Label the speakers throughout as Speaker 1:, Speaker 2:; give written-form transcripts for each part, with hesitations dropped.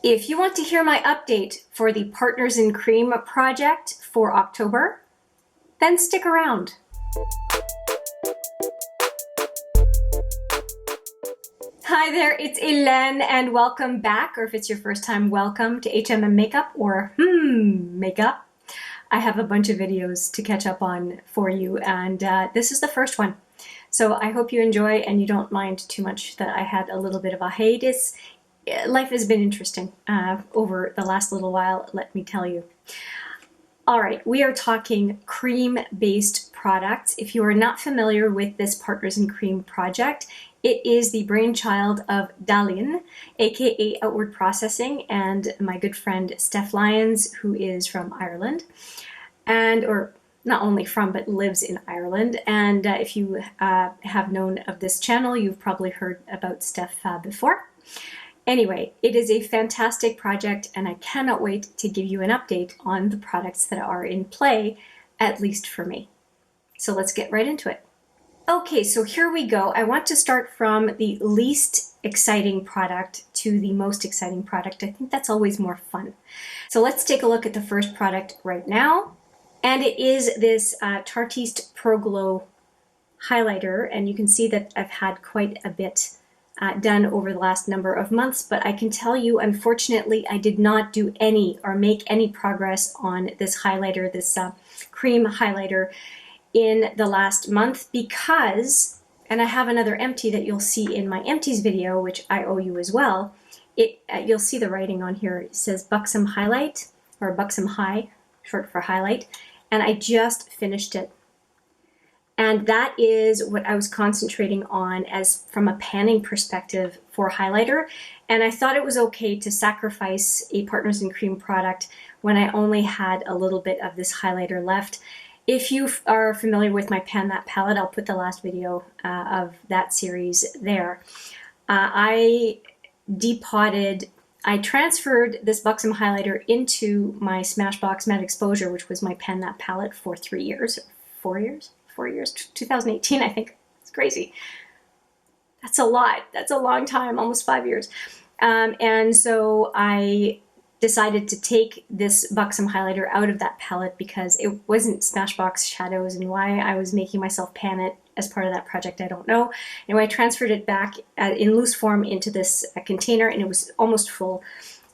Speaker 1: If you want to hear my update for the Partners in Cream project for October, then stick around. Hi there, it's Hélène and welcome back, or if it's your first time, welcome to HMM Makeup or Makeup. I have a bunch of videos to catch up on for you and this is the first one. So I hope you enjoy and you don't mind too much that I had a little bit of a hiatus. Life has been interesting over the last little while, let me tell you. All right, we are talking cream-based products. If you are not familiar with this Partners in Cream project, it is the brainchild of DaLin, aka Outward Processing, and my good friend Steph Lyons, who is from Ireland, or not only from, but lives in Ireland. And if you have known of this channel, you've probably heard about Steph before. Anyway, it is a fantastic project and I cannot wait to give you an update on the products that are in play, at least for me. So let's get right into it. Okay, so here we go. I want to start from the least exciting product to the most exciting product. I think that's always more fun. So let's take a look at the first product right now. And it is this Tarteist Pro Glow highlighter. And you can see that I've had quite a bit done over the last number of months, but I can tell you, unfortunately, I did not do any or make any progress on this highlighter, this cream highlighter in the last month because, and I have another empty that you'll see in my empties video, which I owe you as well. You'll see the writing on here. It says Buxom Highlight, or Buxom High, short for highlight, and I just finished it. And that is what I was concentrating on as from a panning perspective for highlighter. And I thought it was okay to sacrifice a Partners in Cream product when I only had a little bit of this highlighter left. If you are familiar with my Pan That palette, I'll put the last video of that series there. I transferred this Buxom highlighter into my Smashbox Matte Exposure, which was my Pan That palette for 3 years, 4 years? 4 years, 2018, I think. It's crazy. That's a lot. That's a long time, almost 5 years. And so I decided to take this Buxom highlighter out of that palette because it wasn't Smashbox shadows, and why I was making myself pan it as part of that project, I don't know. Anyway, I transferred it back in loose form into this container, and it was almost full.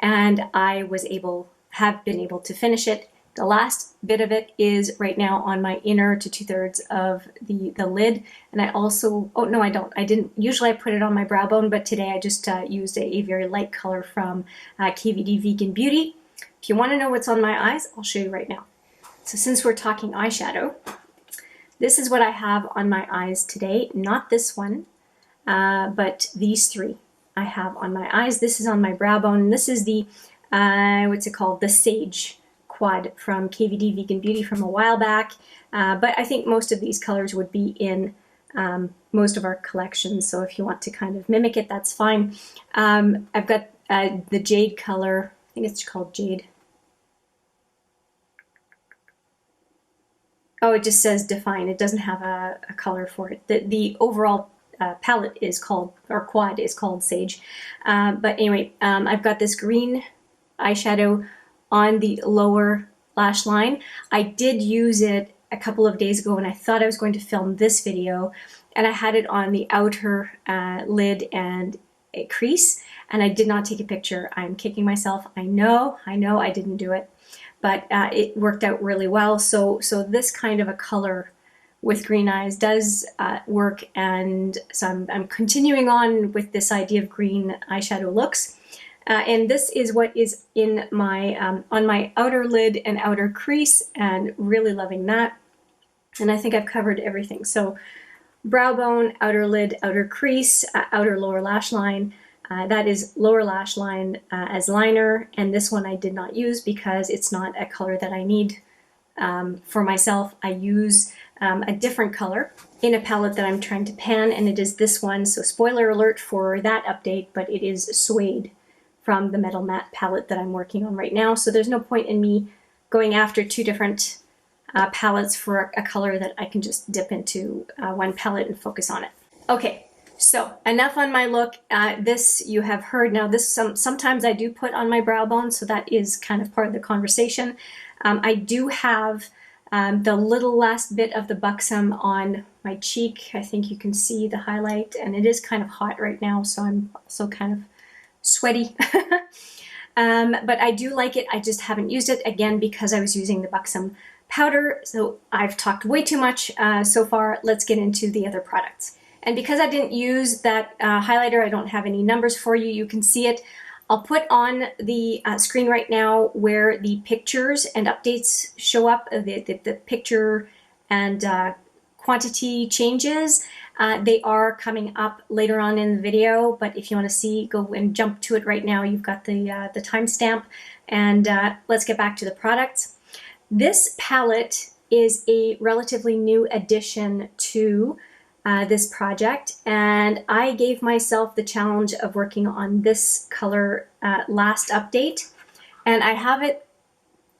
Speaker 1: And I have been able to finish it. The last bit of it is right now on my inner to 2/3 of the lid. And I also, oh no, I don't. I didn't, usually I put it on my brow bone, but today I just used a very light color from KVD Vegan Beauty. If you want to know what's on my eyes, I'll show you right now. So since we're talking eyeshadow, this is what I have on my eyes today. Not this one, but these three I have on my eyes. This is on my brow bone. And this is the, what's it called? The Sage Quad from KVD Vegan Beauty from a while back, but I think most of these colors would be in most of our collections, so if you want to kind of mimic it, that's fine. I've got the Jade color, I think it's called Jade. Oh, it just says Define, it doesn't have a color for it. The overall palette is called, or quad is called Sage, but anyway, I've got this green eyeshadow on the lower lash line. I did use it a couple of days ago when I thought I was going to film this video, and I had it on the outer lid and a crease, and I did not take a picture. I'm kicking myself. I know I didn't do it, but it worked out really well. So this kind of a color with green eyes does work, and so I'm continuing on with this idea of green eyeshadow looks. And this is what is in my on my outer lid and outer crease, and really loving that. And I think I've covered everything. So brow bone, outer lid, outer crease, outer lower lash line. That is lower lash line as liner, and this one I did not use because it's not a color that I need for myself. I use a different color in a palette that I'm trying to pan, and it is this one. So spoiler alert for that update, but it is Suede from the Metal Matte palette that I'm working on right now. So there's no point in me going after two different palettes for a color that I can just dip into one palette and focus on it. Okay, So enough on my look. This you have heard. Now this sometimes I do put on my brow bone, so that is kind of part of the conversation. I do have the little last bit of the buxom on my cheek. I think you can see the highlight, and it is kind of hot right now, so I'm also kind of sweaty. But I do like it. I just haven't used it, again, because I was using the buxom powder. So I've talked way too much so far. Let's get into the other products. And because I didn't use that highlighter, I don't have any numbers for you. You can see it. I'll put on the screen right now where the pictures and updates show up, the picture and quantity changes. They are coming up later on in the video, but if you want to see, go and jump to it right now. You've got the timestamp, and let's get back to the products. This palette is a relatively new addition to this project, and I gave myself the challenge of working on this color last update, and I have it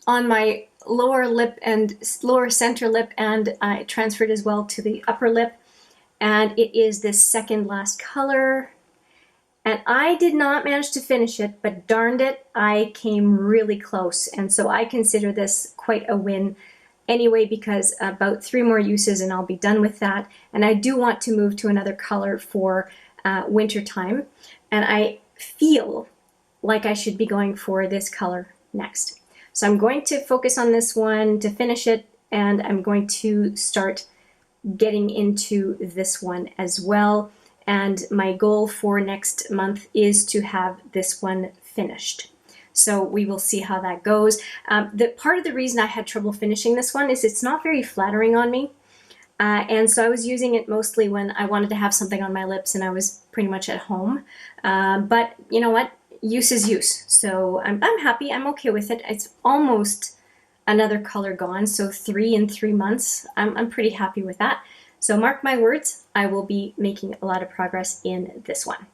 Speaker 1: on my lower lip and lower center lip, and I transferred as well to the upper lip, and it is this second last color, and I did not manage to finish it, but darned it, I came really close, and so I consider this quite a win anyway, because about 3 more uses and I'll be done with that. And I do want to move to another color for winter time, and I feel like I should be going for this color next. So I'm going to focus on this one to finish it, and I'm going to start getting into this one as well. And my goal for next month is to have this one finished. So we will see how that goes. The part of the reason I had trouble finishing this one is it's not very flattering on me. And so I was using it mostly when I wanted to have something on my lips and I was pretty much at home. But you know what? Use is use. So I'm happy. I'm okay with it. It's almost another color gone. So 3 in 3 months. I'm pretty happy with that. So mark my words, I will be making a lot of progress in this one.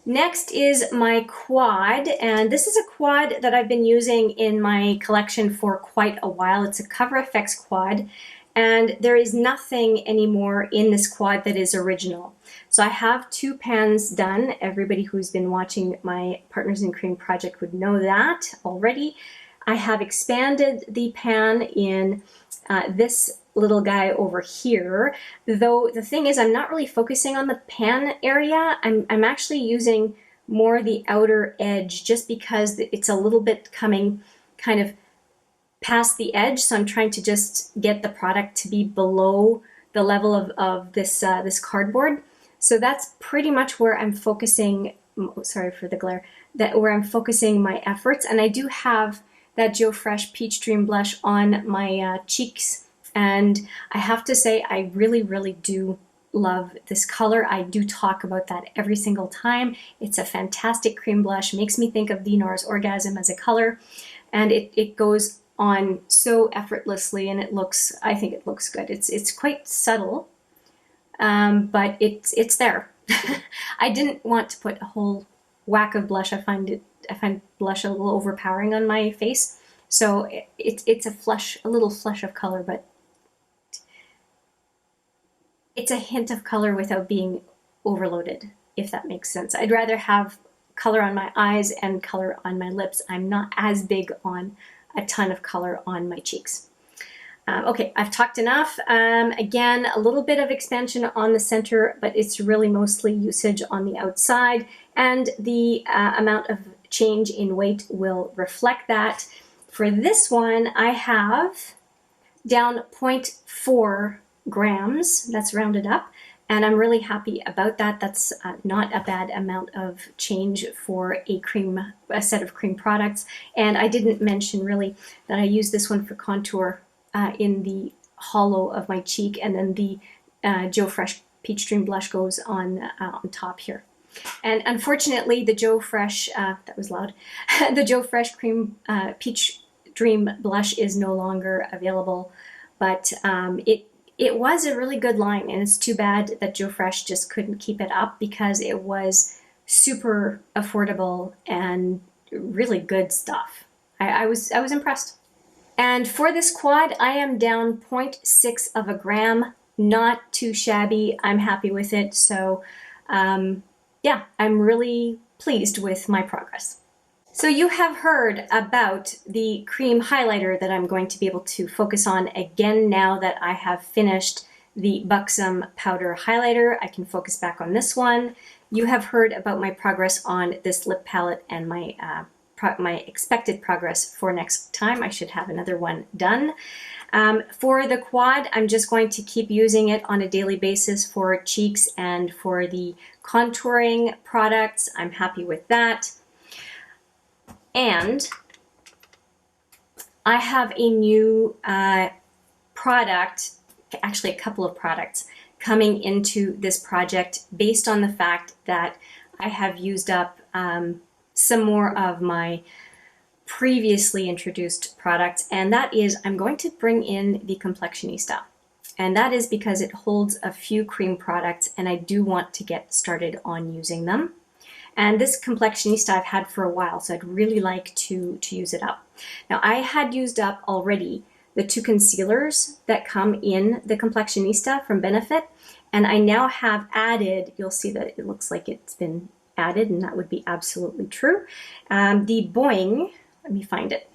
Speaker 1: Next is my quad, and this is a quad that I've been using in my collection for quite a while. It's a Cover FX quad, and there is nothing anymore in this quad that is original. So I have 2 pans done. Everybody who's been watching my Partners in Cream project would know that already. I have expanded the pan in this little guy over here, though the thing is I'm not really focusing on the pan area. I'm actually using more the outer edge just because it's a little bit coming kind of past the edge, so I'm trying to just get the product to be below the level of this this cardboard. So that's pretty much where I'm focusing, sorry for the glare, where I'm focusing my efforts. And I do have that Joe Fresh Peach Dream blush on my cheeks, and I have to say I really, really do love this color. I do talk about that every single time. It's a fantastic cream blush, makes me think of Dinar's Orgasm as a color, and it goes on so effortlessly, and it looks, I think it looks good. It's quite subtle, but it's there. I didn't want to put a whole whack of blush. I find blush a little overpowering on my face, so it's a little flush of color, but it's a hint of color without being overloaded, if that makes sense. I'd rather have color on my eyes and color on my lips. I'm not as big on a ton of color on my cheeks. Okay, I've talked enough. Again, a little bit of expansion on the center, but it's really mostly usage on the outside, and the amount of change in weight will reflect that. For this one, I have down 0.4 grams, that's rounded up, and I'm really happy about that. That's not a bad amount of change for a set of cream products. And I didn't mention really that I use this one for contour in the hollow of my cheek, and then the Joe Fresh Peach Dream blush goes on top here. And unfortunately, the Joe Fresh, that was loud, the Joe Fresh Cream Peach Dream blush is no longer available, but it was a really good line, and it's too bad that Joe Fresh just couldn't keep it up, because it was super affordable and really good stuff. I was impressed. And for this quad, I am down 0.6 of a gram, not too shabby. I'm happy with it. So yeah, I'm really pleased with my progress. So you have heard about the cream highlighter that I'm going to be able to focus on again now that I have finished the Buxom powder highlighter. I can focus back on this one. You have heard about my progress on this lip palette and my expected progress for next time. I should have another one done. For the quad, I'm just going to keep using it on a daily basis for cheeks and for the contouring products. I'm happy with that. And I have a new product, actually a couple of products, coming into this project based on the fact that I have used up some more of my previously introduced products, and that is I'm going to bring in the Complexionista. And that is because it holds a few cream products and I do want to get started on using them. And this Complexionista I've had for a while, so I'd really like to use it up. Now, I had used up already the 2 concealers that come in the Complexionista from Benefit, and I now have added, you'll see that it looks like it's been added, and that would be absolutely true. The Boing, let me find it.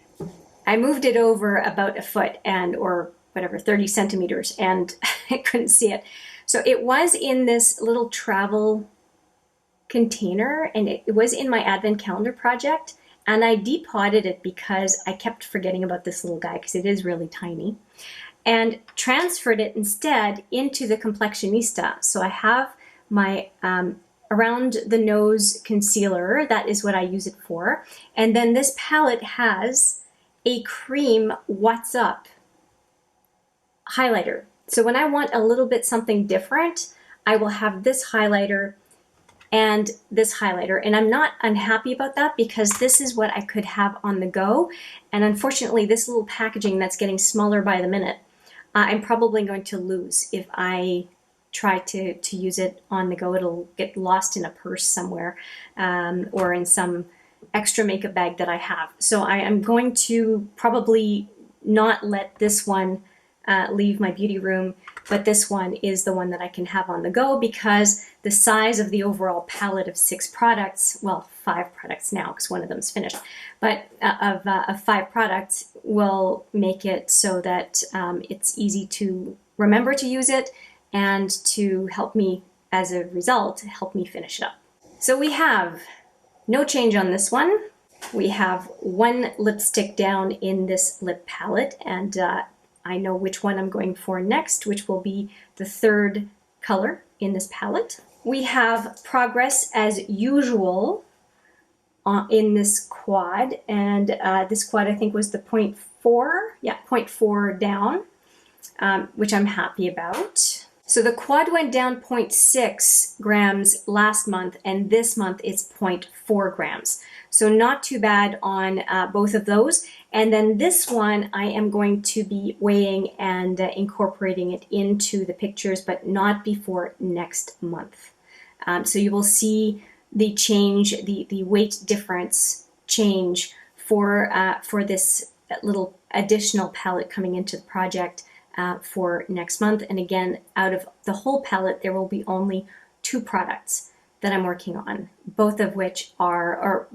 Speaker 1: I moved it over about a foot or whatever, 30 centimeters, and I couldn't see it. So it was in this little travel container, and it was in my advent calendar project, and I depotted it because I kept forgetting about this little guy because it is really tiny, and transferred it instead into the Complexionista. So I have my around the nose concealer, that is what I use it for, and then this palette has a cream What's Up highlighter. So when I want a little bit something different, I will have this highlighter and this highlighter, and I'm not unhappy about that because this is what I could have on the go, and unfortunately this little packaging that's getting smaller by the minute, I'm probably going to lose if I try to use it on the go. It'll get lost in a purse somewhere or in some extra makeup bag that I have. So I am going to probably not let this one leave my beauty room, but this one is the one that I can have on the go because the size of the overall palette of 6 products, well, 5 products now because one of them's finished, but of 5 products will make it so that it's easy to remember to use it and to help me, as a result, help me finish it up. So we have no change on this one. We have 1 lipstick down in this lip palette, and I know which one I'm going for next, which will be the 3rd color in this palette. We have progress as usual in this quad, and this quad I think was the 0.4, yeah, 0.4 down, which I'm happy about. So the quad went down 0.6 grams last month, and this month it's 0.4 grams. So not too bad on both of those. And then this one I am going to be weighing and incorporating it into the pictures, but not before next month. So you will see the change, the weight difference change for this little additional palette coming into the project for next month. And again, out of the whole palette, there will be only 2 products that I'm working on, both of which are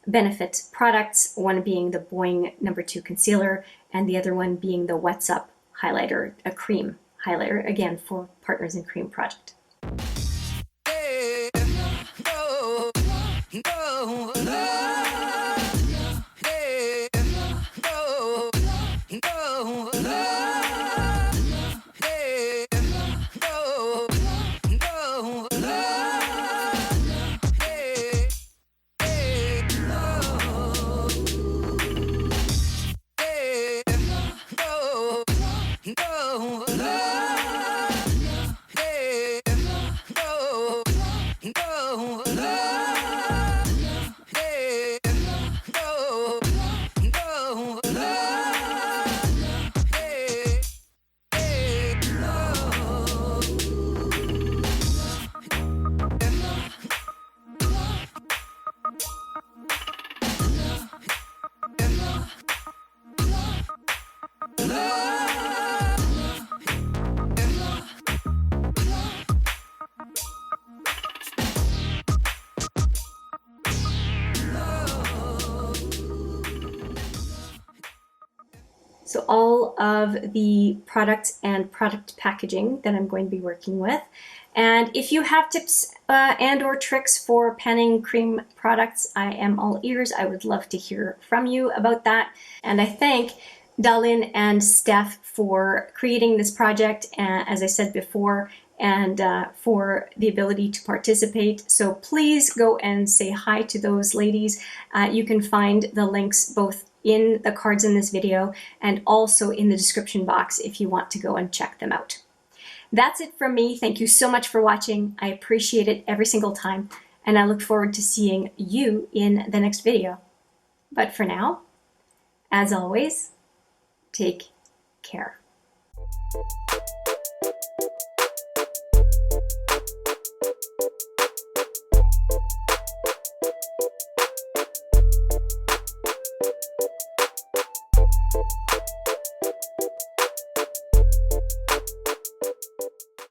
Speaker 1: Benefit products, one being the Boing No. 2 concealer and the other one being the What's Up highlighter, a cream highlighter, again for Partners in Cream project. So all of the products and product packaging that I'm going to be working with. And if you have tips and or tricks for panning cream products, I am all ears. I would love to hear from you about that. And I thank DaLin and Steph for creating this project, as I said before, and for the ability to participate. So please go and say hi to those ladies. You can find the links both in the cards in this video and also in the description box if you want to go and check them out. That's it from me. Thank you so much for watching. I appreciate it every single time, and I look forward to seeing you in the next video. But for now, as always, take care.